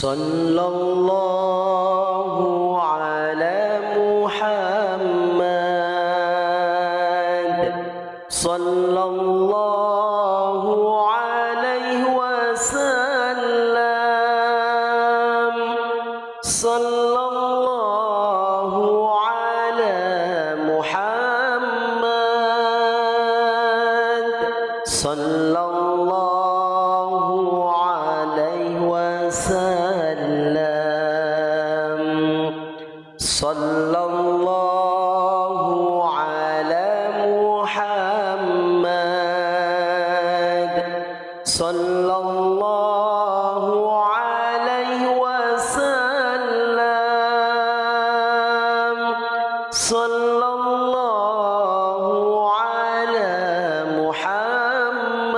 صلى الله على محمد صلى الله عليه وسلم صلى الله على محمد صلى الله عليه وسلم صلى الله على محمد صلى الله عليه وسلم صلى الله على محمد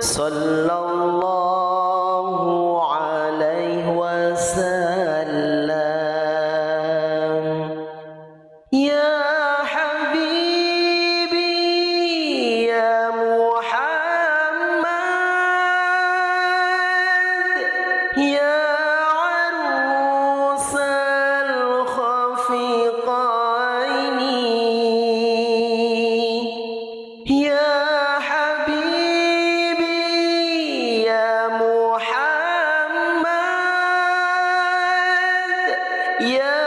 صلى الله عليه وسلم يا حبيبي يا محمد يا عروس الخفيقين يا حبيبي يا محمد يا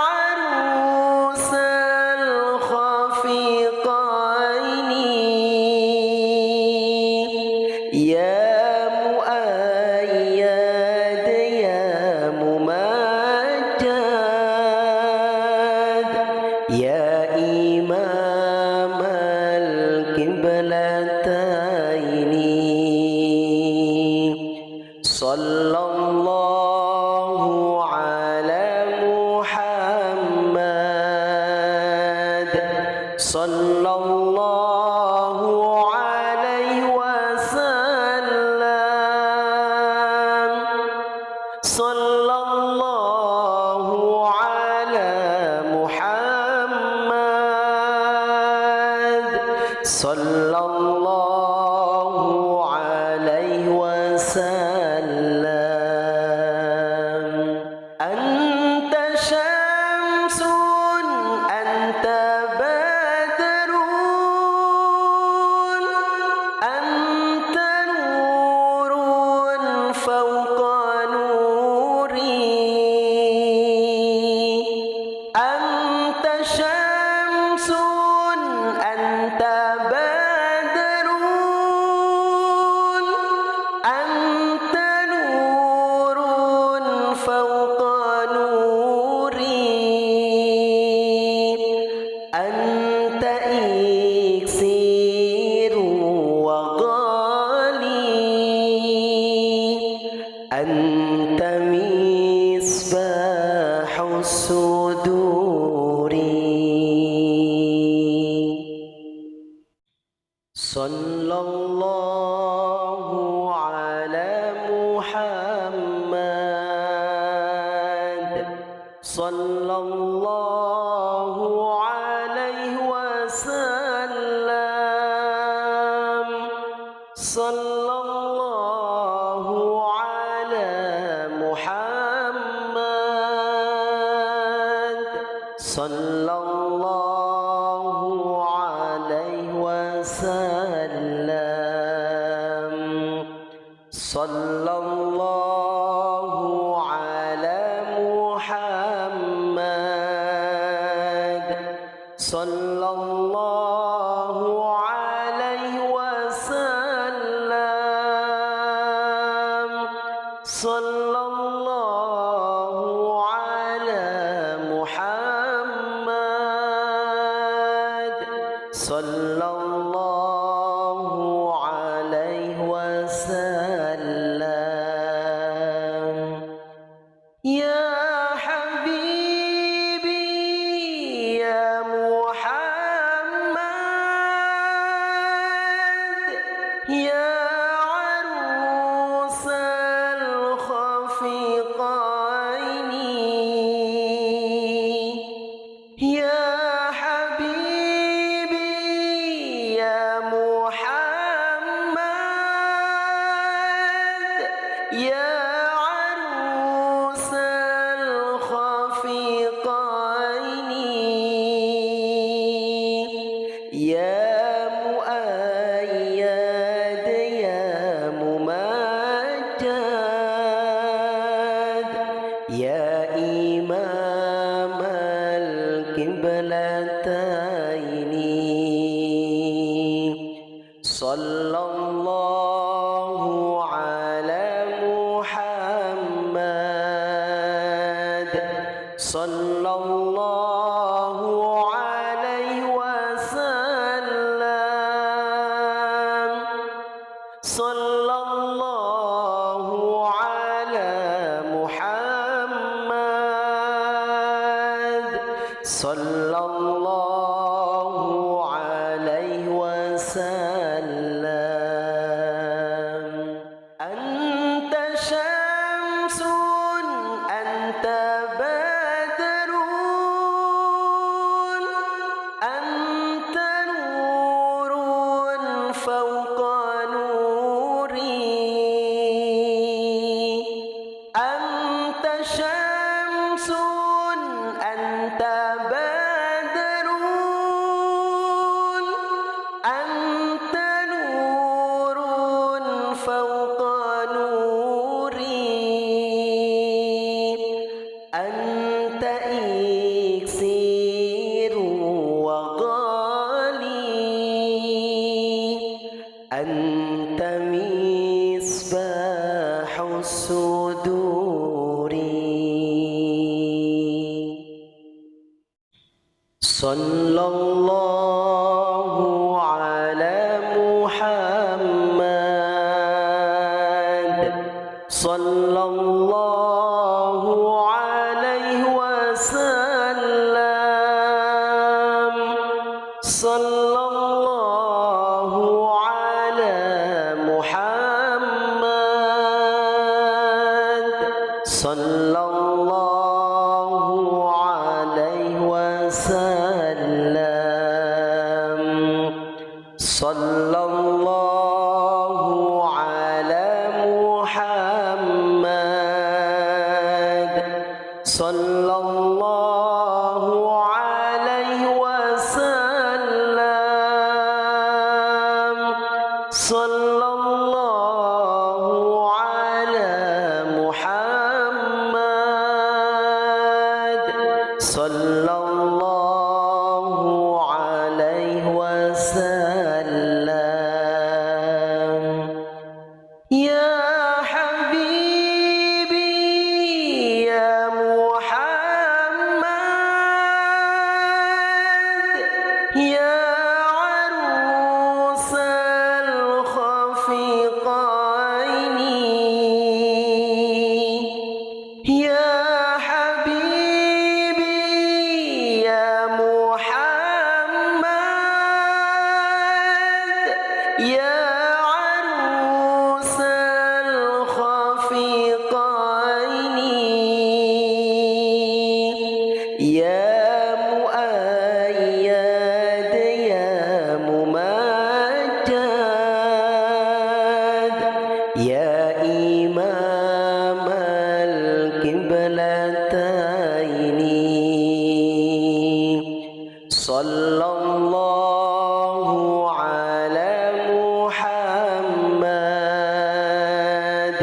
عروس الخفيقين يا مؤيد يا ممجد يا إمام القبلتين صلى الله على محمد صلى الله عليه وسلم صلى الله على محمد صلى الله عليه وسلم أنت شمس أنت بدر أنت نور فوق نوري أنت شمس أنت بدر أنت نور فوق نوري أنت إكسير وغالي أنت مصباح الصدور صلى الله على محمد صلى الله عليه وسلم صلى الله على محمد صلى الله عليه وسلم صلى الله على محمد صلى الله عليه وسلم صلى الله على محمد صلى الله عليه وسلم يا حبيبي يا محمد يا عروس الخفيقين يا عروس الخفيقين يا مؤيد يا ممجد يا إمام القبلتين صلى الله على محمد صلى الله عليه وسلم صلى الله على محمد صلى الله عليه وسلم أنت شمس أنت بدر أنت نور فوق نوري أنت شمس أنت بدر أنت نور فوق نوري أنت إكسير وغالي أنت مصباح الصدور صلى الله على محمد صلى الله عليه وسلم صلى الله على محمد صلى الله عليه وسلم صلى الله على محمد صلى الله عليه وسلم صلى الله على محمد صلى الله عليه وسلم يا حبيبي يا محمد يا عروس الخفيقين يا حبيبي يا محمد يا عروس الخفيقين يا مؤيد يا ممجد يا إمام القبلتين صلى الله على محمد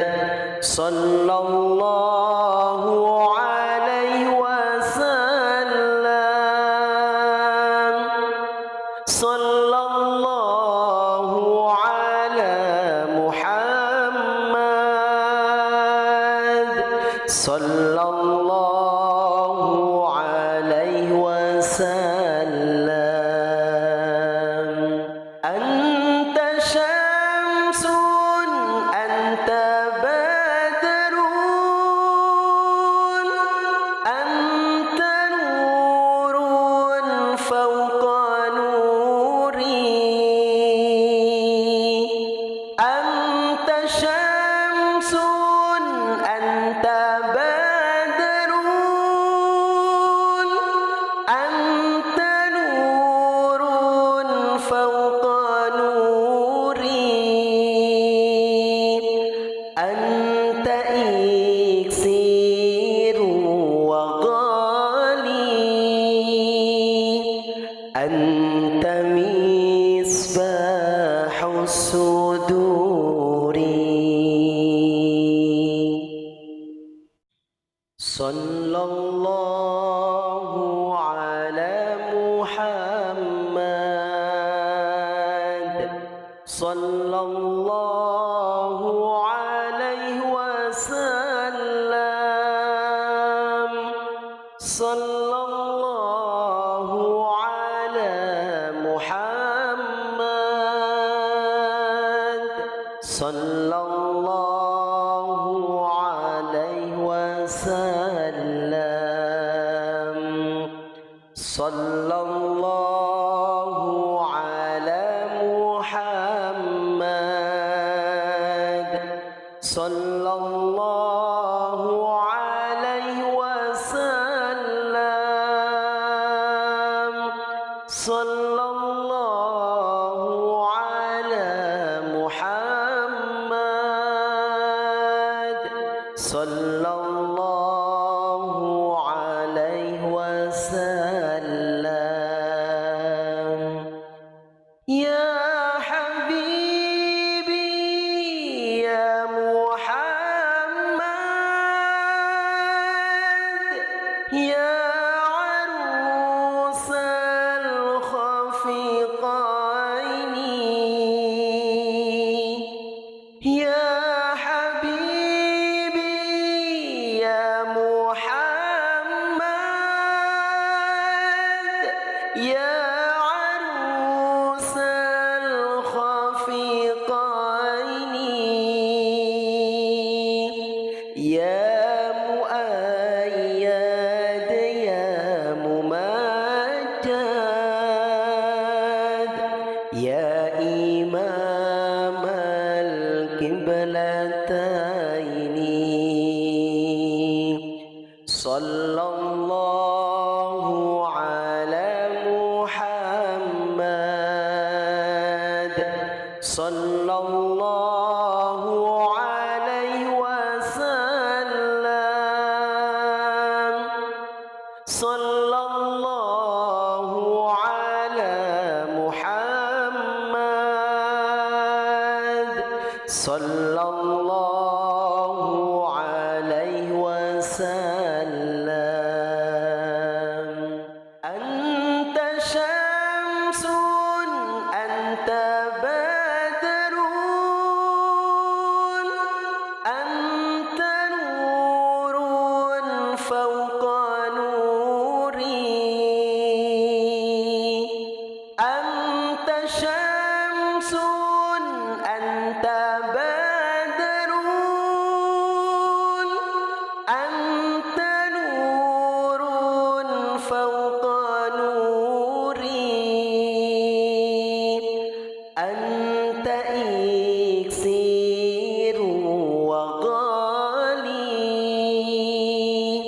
صلى الله عليه وسلم صلى الله على محمد صلى الله عليه وسلم أنت شمس أنت بدر أنت نور فوق نوري أنت شمس أنت بدر أنت نور فوق نوري أنت صلى الله على محمد صلى الله عليه وسلم صلى الله على محمد صلى الله عليه وسلم صلى الله على محمد صلى الله عليه وسلم صلى الله على محمد صلى الله عليه وسلم يا حبيبي يا محمد يا عروس الخفقين يا حبيبي يا محمد يا عروس الخفقين يا مؤيد يا ممجد يا إمام القبلتين صلى الله على محمد صلى الله عليه وسلم صلى الله على محمد صلى الله عليه وسلم أنت شمس أنت بدر أنت نور فوق نوري أنت شمس أنت بدر أنت نور فوق نوري أنت إكسير وغالي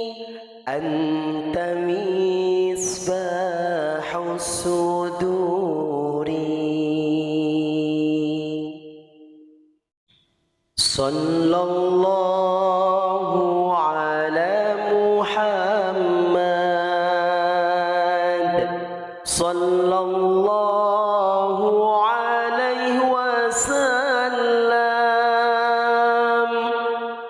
أنت مصباح الصدور صلى الله على محمد صلى الله عليه وسلم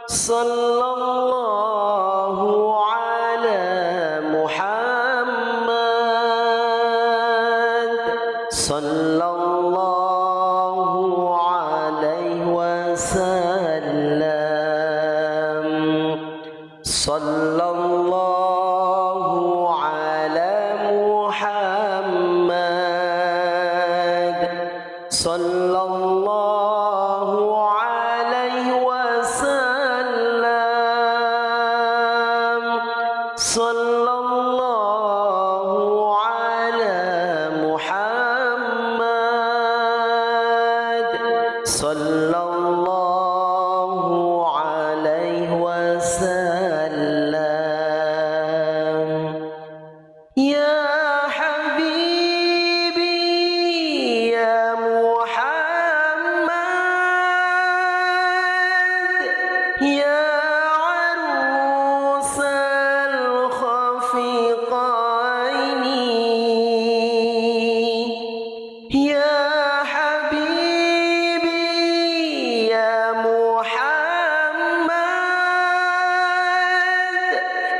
صلى الله على محمد صلى الله عليه وسلم صلى الله على محمد صلى الله عليه وسلم صلى الله على محمد صلى الله عليه وسلم يا حبيبي يا محمد يا عروس الخفقين يا حبيبي يا محمد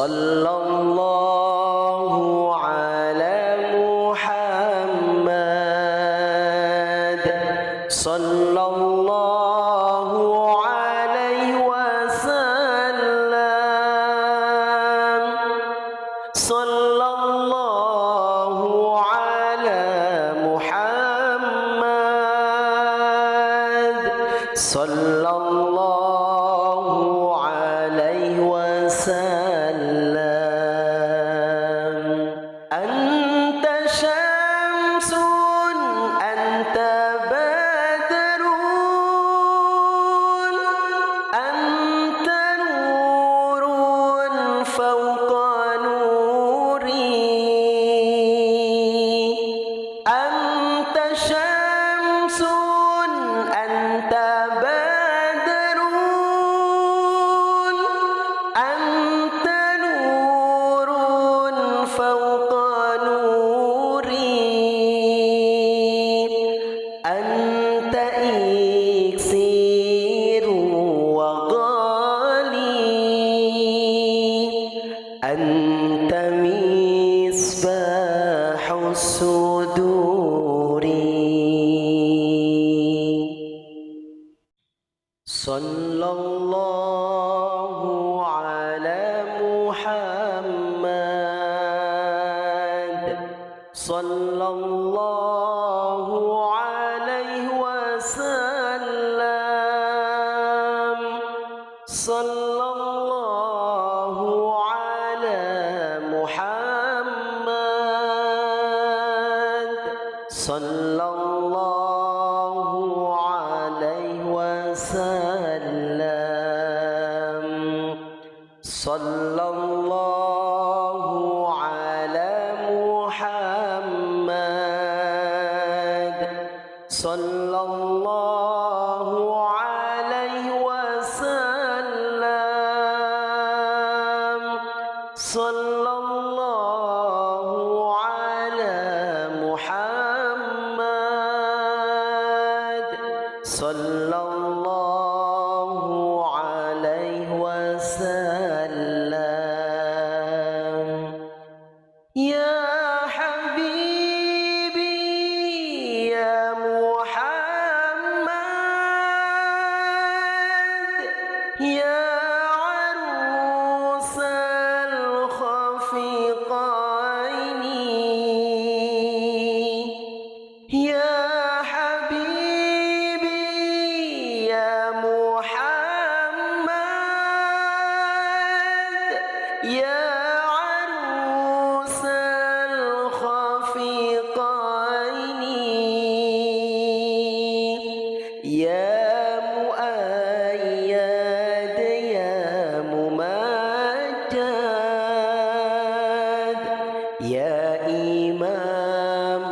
صلى الله على محمد صلى الله عليه وسلم صلى الله على محمد صلى الله عليه وسلم أنت شمس أنت بدر أنت نور فوق نوري أنت شمس أنت بدر أنت نور فوق نوري أنت إكسير وغالي أنت مصباح الصدور صلى الله على محمد صلى الله عليه وسلم صلى الله على محمد صلى الله عليه وسلم صلى الله على محمد صلى الله عليه وسلم صلى الله على محمد صلى الله عليه وسلم يا حبيبي يا محمد يا عروس الخفقين يا حبيبي يا محمد يا عروس الخفقين يا مؤيد يا ممجد يا إمام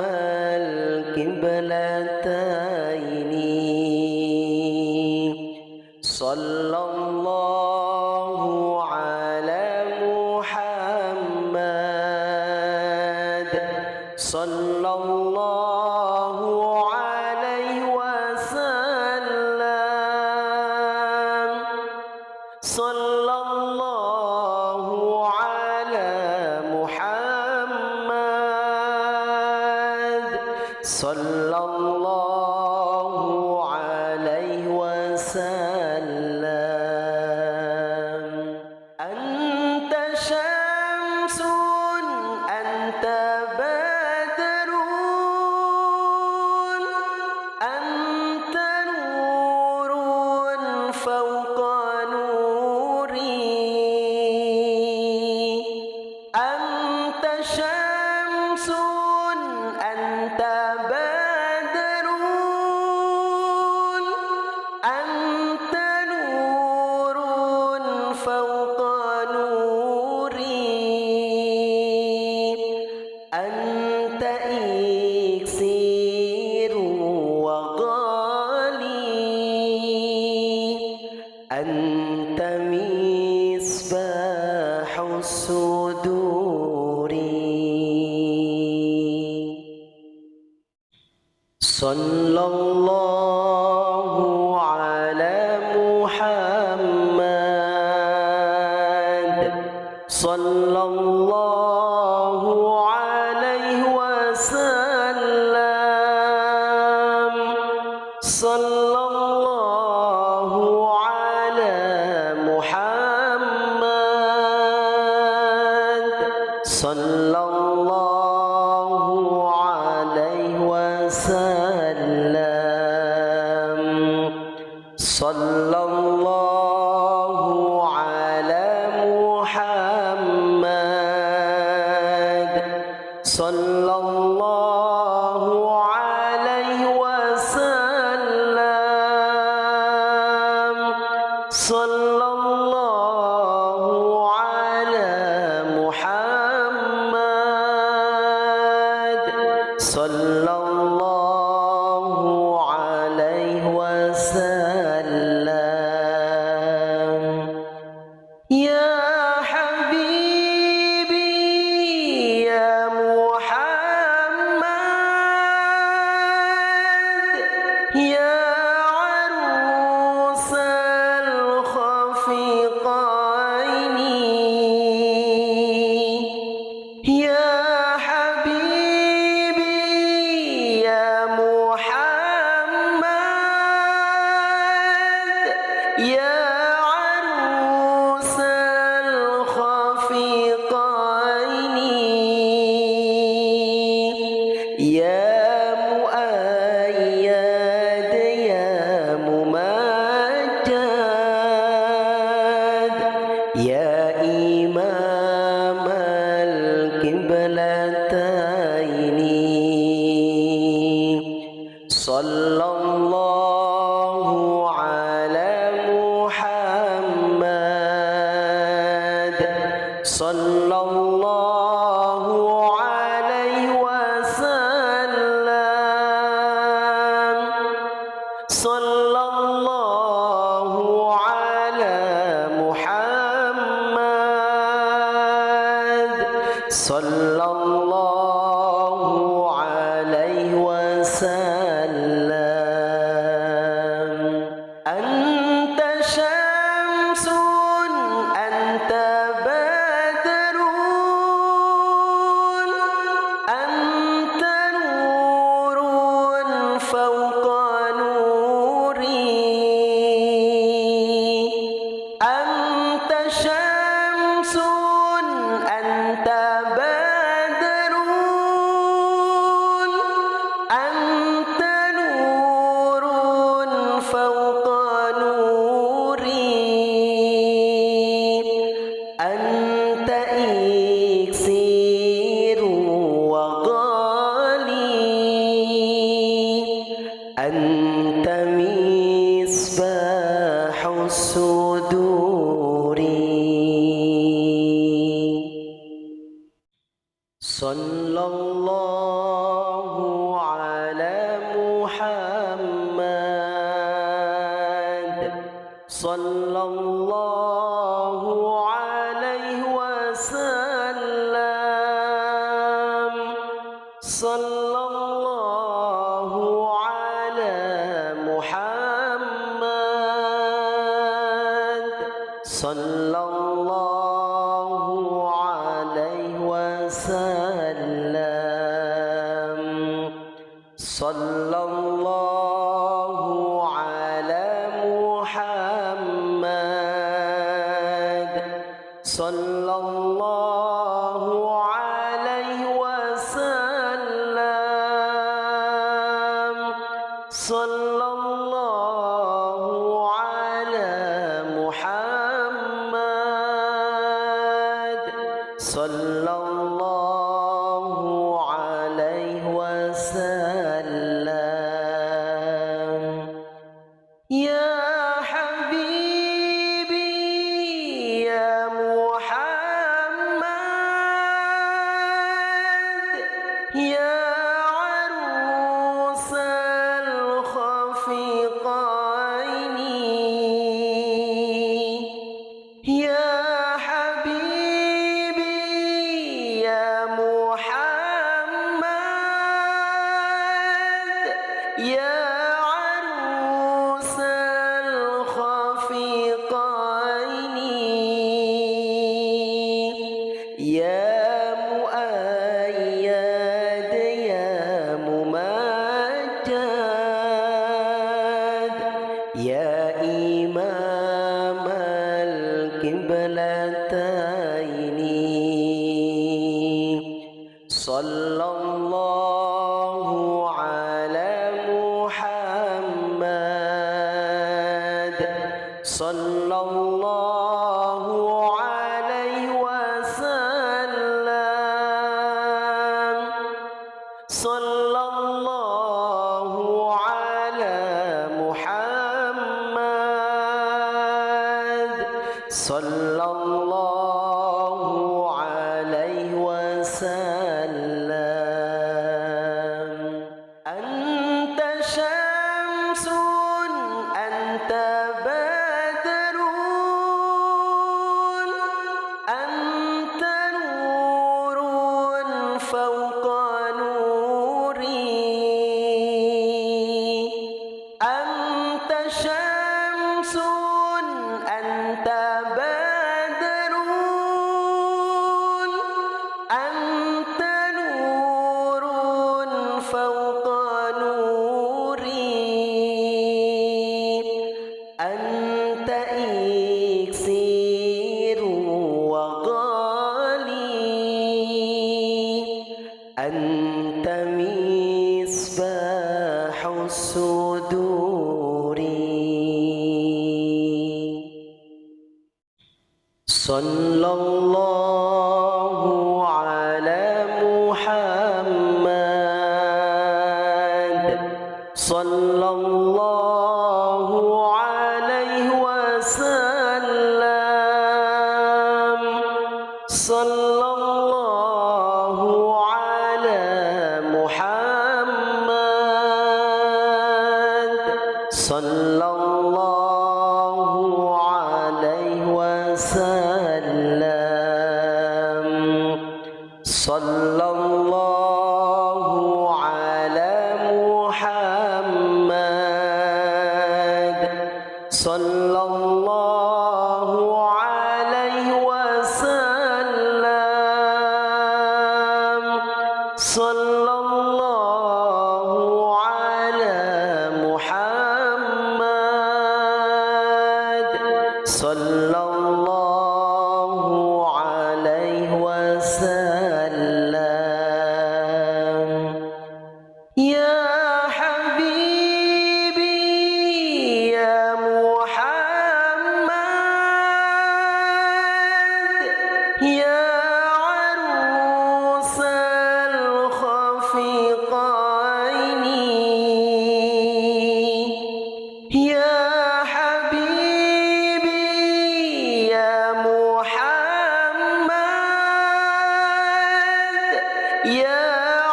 القبلتين صلى الله على محمد صلى الله عليه وسلم صلى الله على محمد صلى الله عليه وسلم أنت شمس أنت بدر أنت نور فوق نوري أنت شمس أنت بدر أنت نور فوق نوري أنت إكسير وغالي أنت مصباح الصدور صلى الله على محمد صلى صلى الله عليه وسلم صلى الله على محمد صلى الله عليه وسلم صلى الله على محمد صلى الله عليه وسلم صلى الله على محمد صلى الله عليه وسلم يا حبيبي يا محمد يا عروس الخفيقين يا حبيبي يا محمد يا عروس الخفيقين يا مؤيد يا ممجد يا إمام القبلتين صلى الله على محمد صلى الله عليه وسلم صلى الله على محمد صلى الله عليه وسلم أنت شمس أنت بدر أنت نور فوق نوري أنت شمس أنت بدر أنت نور فوق نوري أنت إكسير وغالي أنت مصباح الصدور صلى الله على محمد صلى الله عليه وسلم صلى الله على محمد صلى الله عليه وسلم صلى الله على محمد صلى الله عليه وسلم صلى الله على محمد صلى الله عليه وسلم يا حبيبي يا محمد يا عروس الخفيقين يا حبيبي يا محمد يا عروس الخفيقين يا مؤيد يا ممجد يا إمام القبلتين صلى الله على محمد صلى الله عليه وسلم صلى الله على محمد صلى الله عليه وسلم أنت شمس أنت بدر أنت نور فوق نوري أنت شمس أنت بدر أنت نور فوق نوري أنت إكسير وغالي أنت مصباح الصدور صلى الله على محمد صلى الله عليه وسلم صلى الله على محمد صلى الله عليه وسلم صلى الله على محمد صلى الله عليه وسلم صلى الله على محمد صلى الله عليه وسلم يا حبيبي يا محمد يا عروس الخفيقين يا حبيبي يا محمد يا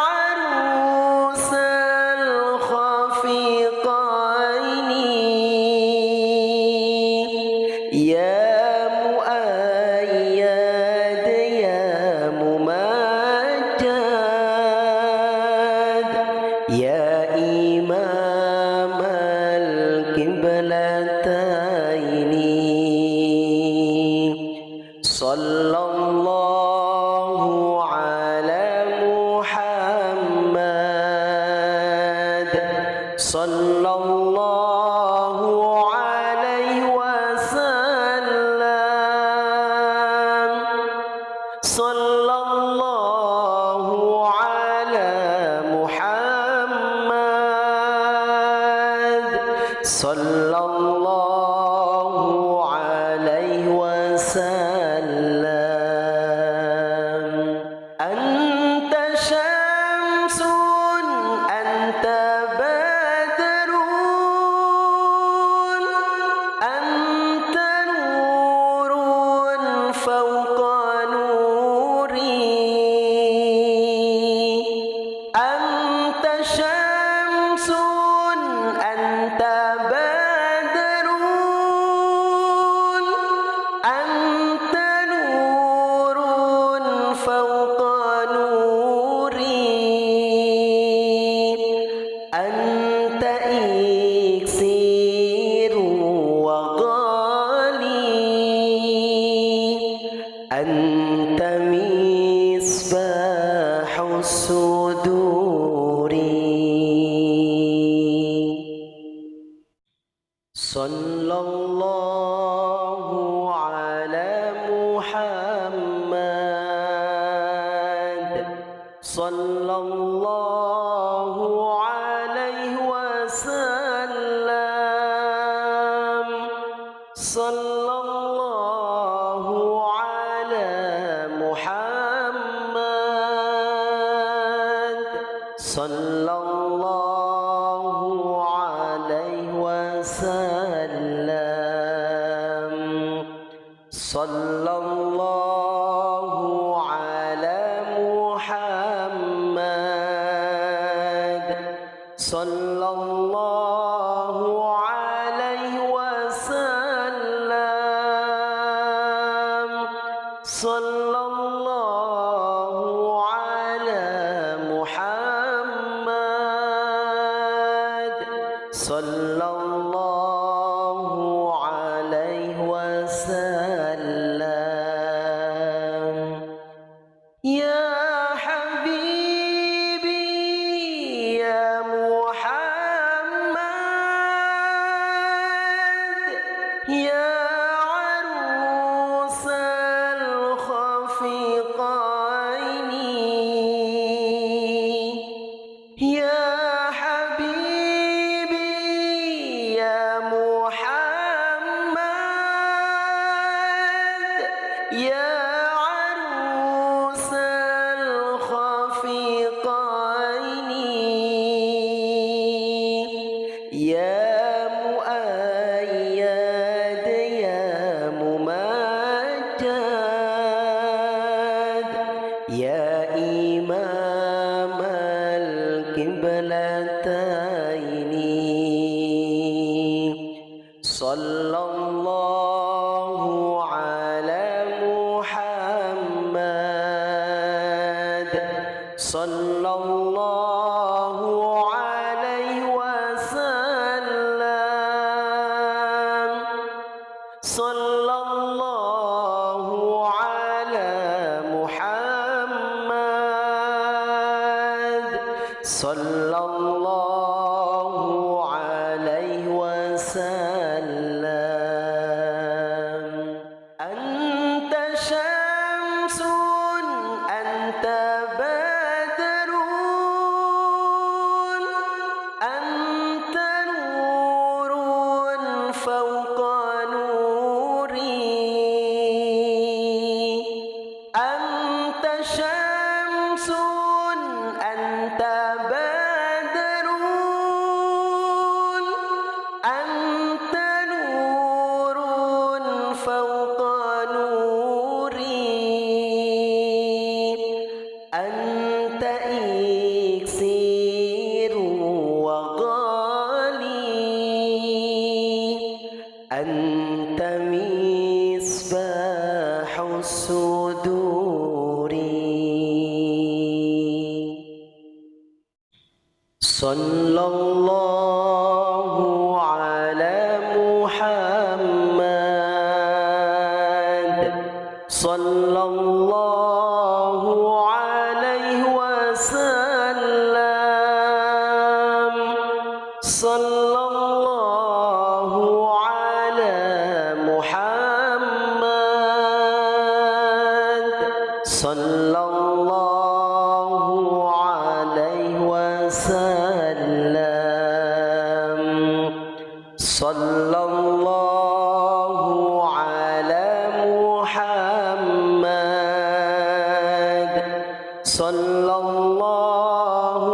عروس الخفيقين يا مؤيد يا ممجد يا إمام القبلتين صلى الله على محمد صلى الله عليه وسلم صلى الله على محمد صلى الله عليه وسلم أنت شمس أنت بدر أنت نور فوق نوري صلى الله عليه وسلم صلى الله على محمد صلى الله عليه وسلم صلى الله على محمد صلى الله عليه وسلم صلى الله على محمد صلى الله عليه وسلم يا حبيبي يا محمد يا عروس الخفقين يا حبيبي يا محمد يا عروس الخفقين يا مؤيد يا ممجد يا إمام القبلتين صلى الله على محمد صلى الله عليه وسلم صلى الله على محمد صلى الله عليه وسلم أنت شمس أنت بدر أنت نور فوق نوري أنت شمس أنت بدر أنت نور فوق نوري أنت إكسير وغالي أنت مصباح الصدور صلى الله على محمد صلى الله عليه وسلم صلى الله على محمد صلى الله عليه وسلم صلى الله على محمد صلى الله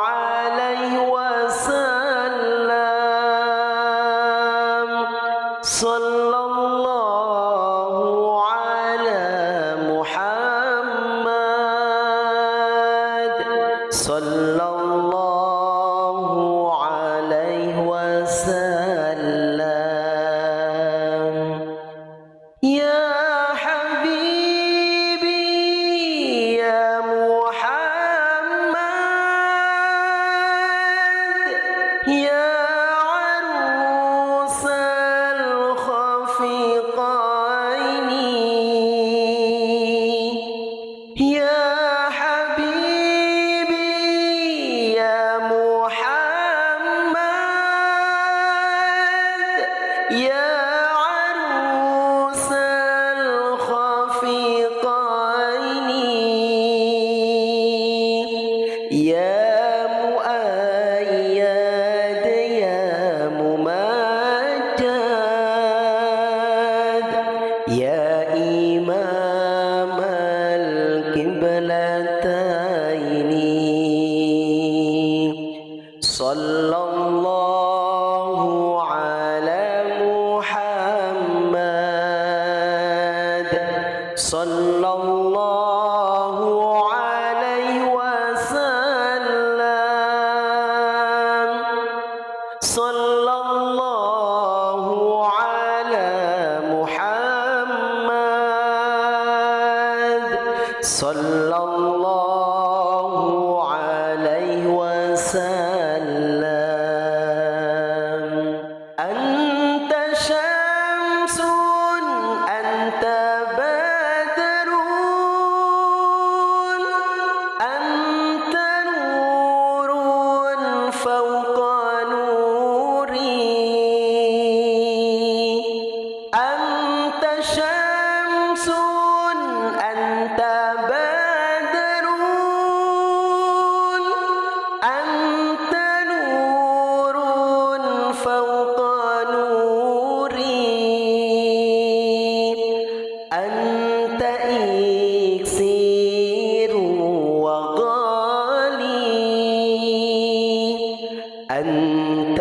عليه وسلم صلى الله على محمد صلى الله عليه وسلم يا حبيبي يا محمد يا عروس الخفقين يا حبيبي يا محمد يا عروس الخفقين يا مؤيد يا ممجد يا إمام القبلتين صلى الله على محمد صلى الله عليه وسلم صلى الله على محمد صلى الله عليه وسلم أنت شمس أنت بدر أنت نور فوق نوري أنت شمس أنت بدر أنت نور فوق نوري أنت إكسير وغالي أنت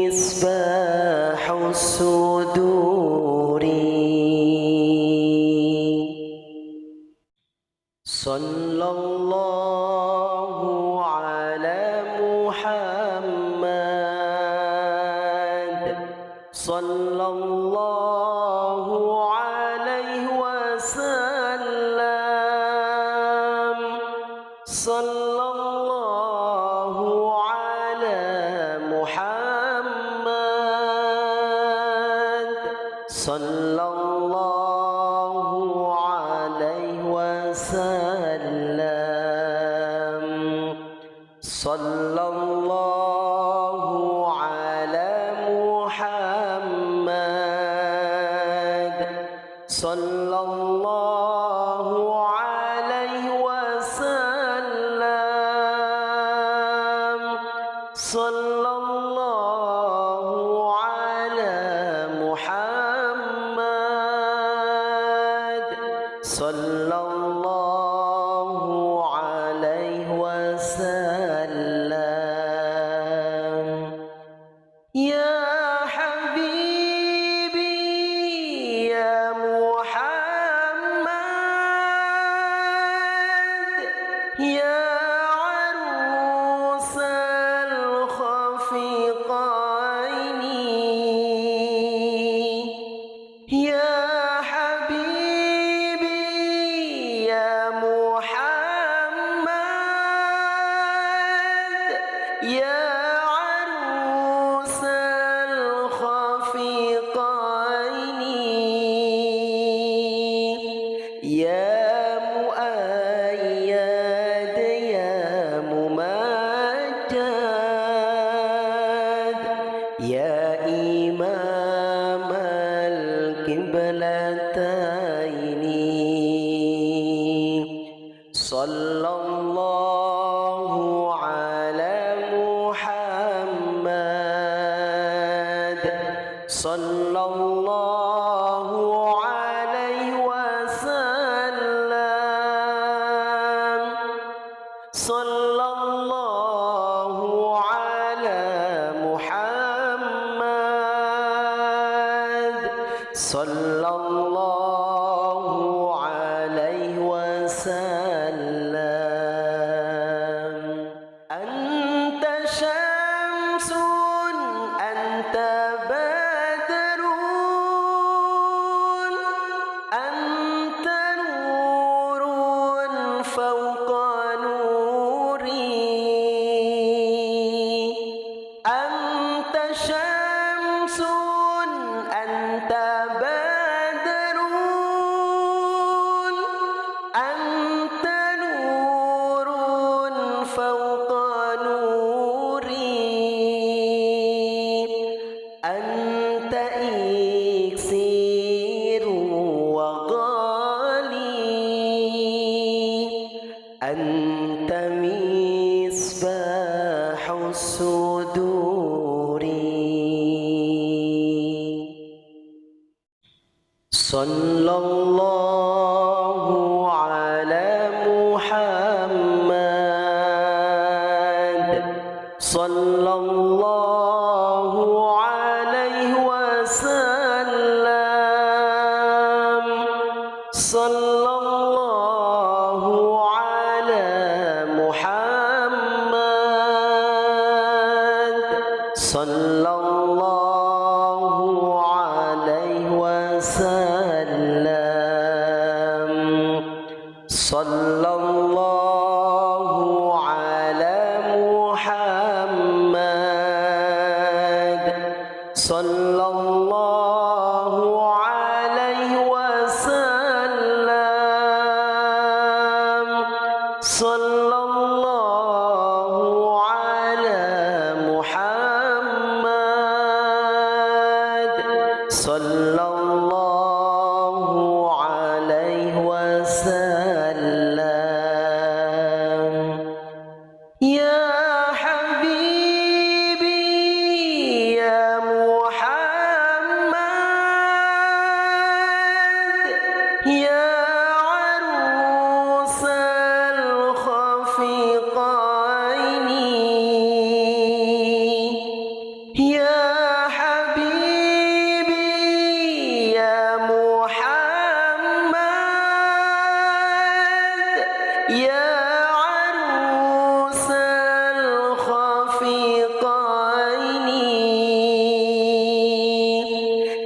مصباح الصدور صلى الله على محمد صلى الله عليه وسلم صلى الله على محمد صلى الله عليه وسلم صلى الله على محمد صلى الله عليه وسلم صلى الله على محمد صلى الله عليه وسلم يا حبيبي يا محمد يا عروس الخفيقين يا حبيبي يا محمد يا عروس الخفيقين يا مؤيد يا ممجد يا إمام القبلتين صلى الله على محمد صلى الله عليه وسلم صلى الله على محمد صلى الله عليه وسلم أنت شمس أنت بدر أنت نور فوق نوري أنت شمس أنت بدر أنت نور فوق نوري أنت إكسير وغالي أنت صلى الله على محمد صلى الله عليه وسلم صلى الله على محمد صلى الله عليه وسلم صلى الله على محمد صلى الله عليه وسلم صلى الله على محمد صلى الله عليه وسلم يا حبيبي يا محمد يا عروس الخفيقين يا حبيبي يا محمد يا عروس الخفيقين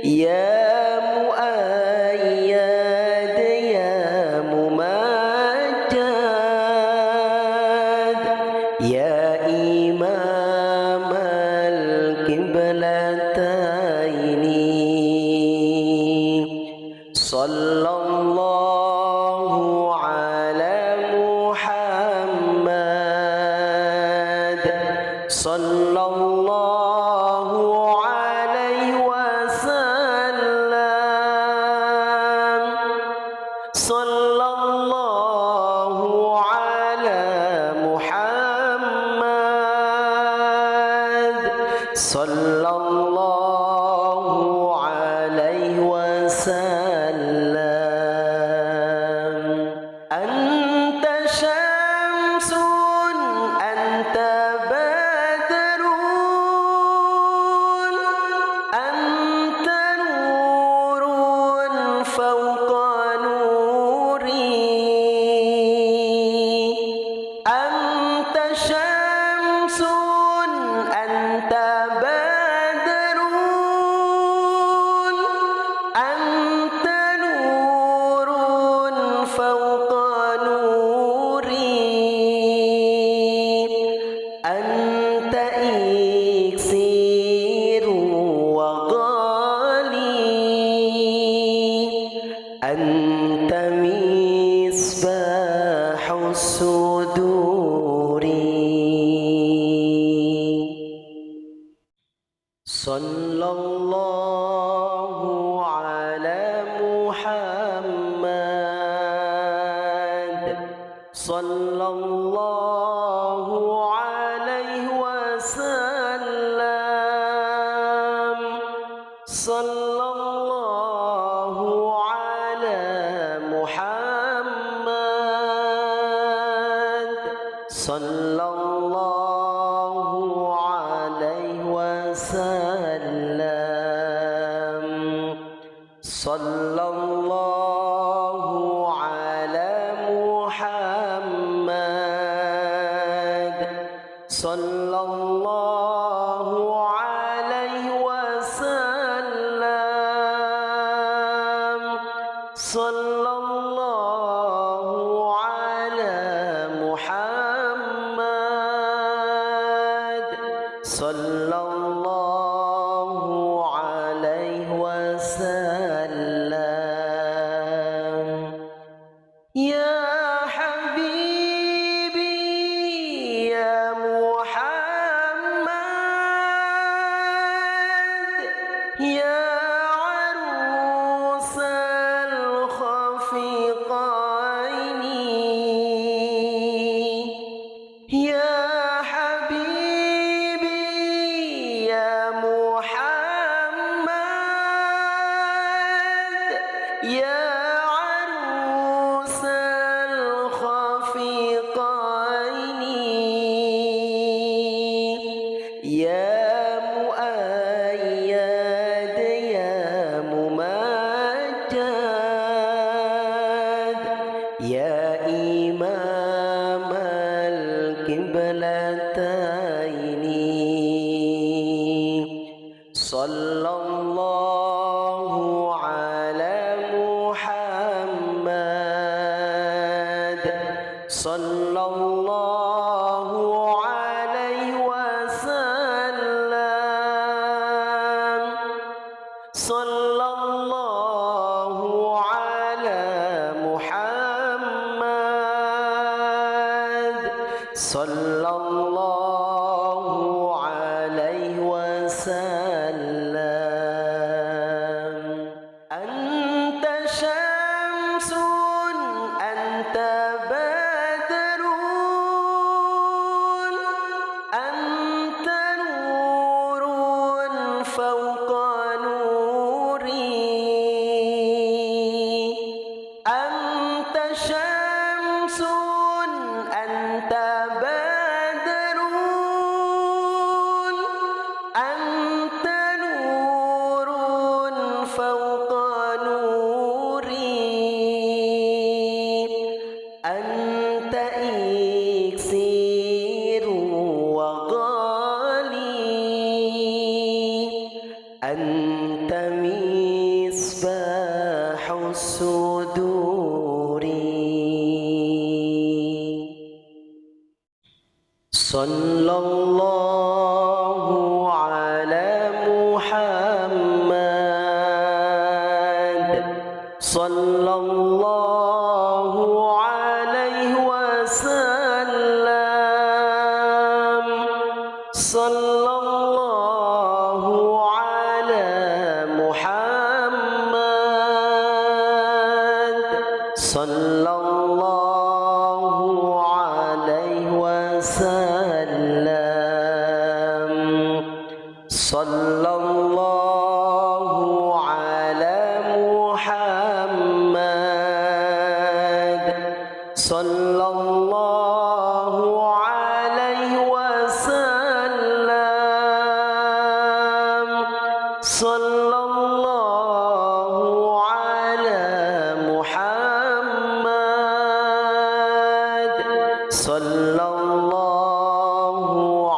يا مؤيد يا ممجد يا إمام القبلتين صلى الله على محمد صلى الله عليه وسلم صلى الله على محمد صلى الله عليه وسلم أنت شمس أنت بدر أنت نور فوق نوري أنت شمس أنت بدر أنت نور فوق نوري أنت إكسير وغالي أنت مصباح الصدور صلى الله على محمد صلى الله عليه وسلم صلى الله على محمد صلى الله عليه وسلم صلى الله على محمد صلى الله عليه وسلم صلى الله على محمد صلى الله عليه وسلم يا حبيبي يا محمد يا عروس الخفيقين يا حبيبي يا يا مؤيد يا ممجد يا إمام القبلتين صلى الله على محمد صلى الله عليه وسلم صلى الله على محمد صلى الله عليه وسلم أنت شمس أنت بدر أنت نور فوق نوري أنت شمس أنت بدر أنت نور فوق نوري أنت إكسير وغالي أنت مصباح الصدور صلى الله على محمد صلى الله عليه وسلم صلى الله على محمد صلى الله عليه وسلم صلى الله على محمد صلى الله عليه وسلم صلى الله على محمد صلى الله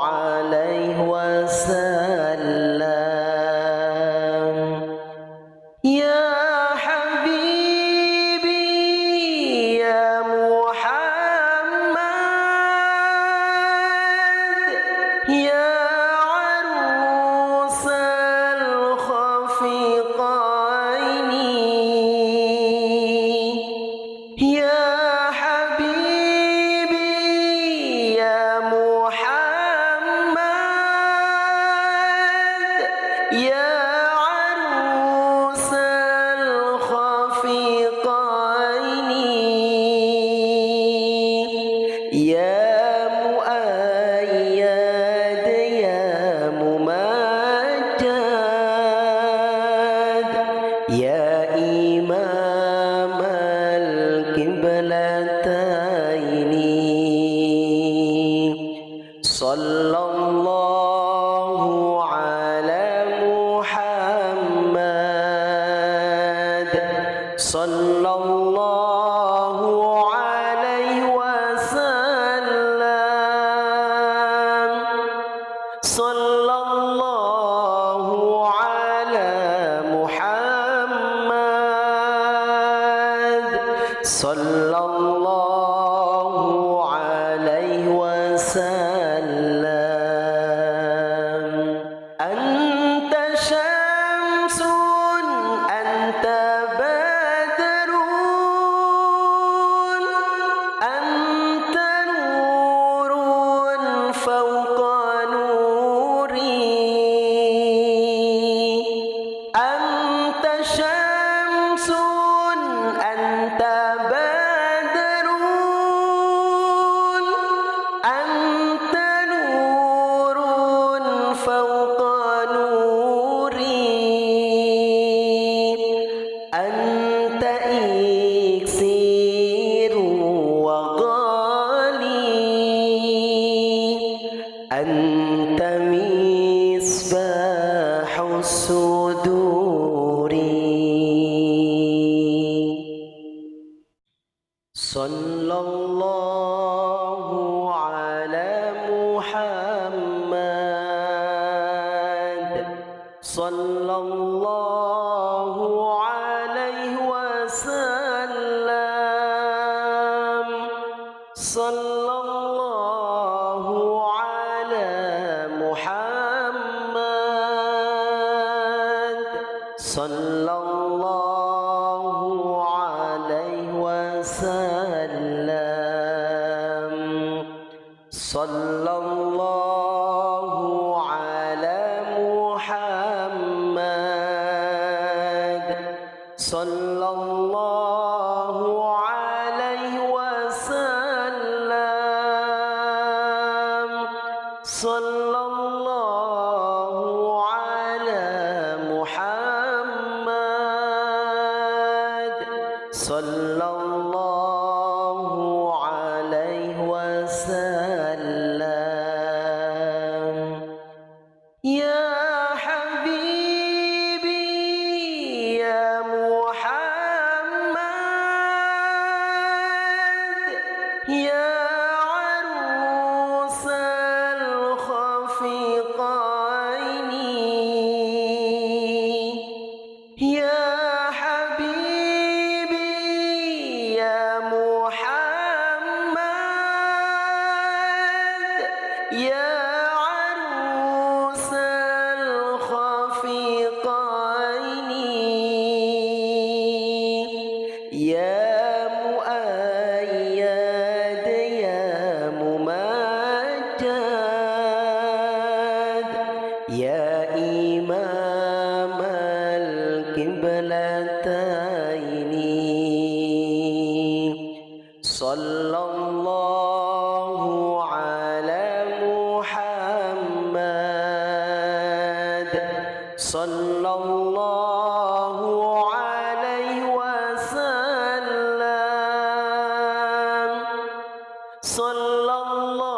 عليه وسلم يا حبيبي يا محمد يا عروس الخفقين يا حبيبي يا محمد يا عروس الخفقين يا مؤيد يا ممجد يا إمام القبلتين صلى الله على محمد صلى الله عليه وسلم صلى الله على محمد صلى الله عليه وسلم أنت شمس أنت بدر أنت نور فوق نوري أنت شمس أنت بدر أنت نور فوق نوري أنت إكسير وغالي الله على محمد صلى الله عليه وسلم صلى الله على محمد صلى الله عليه وسلم صلى الله على محمد صلى الله عليه وسلم صلى الله على محمد صلى الله عليه وسلم يا حبيبي يا محمد يا عروس الخفيقين يا حبيبي يا محمد يا عروس الخفيقين يا مؤيد يا ممجد يا إمام القبلتين صلى الله على محمد صلى الله عليه وسلم صلى الله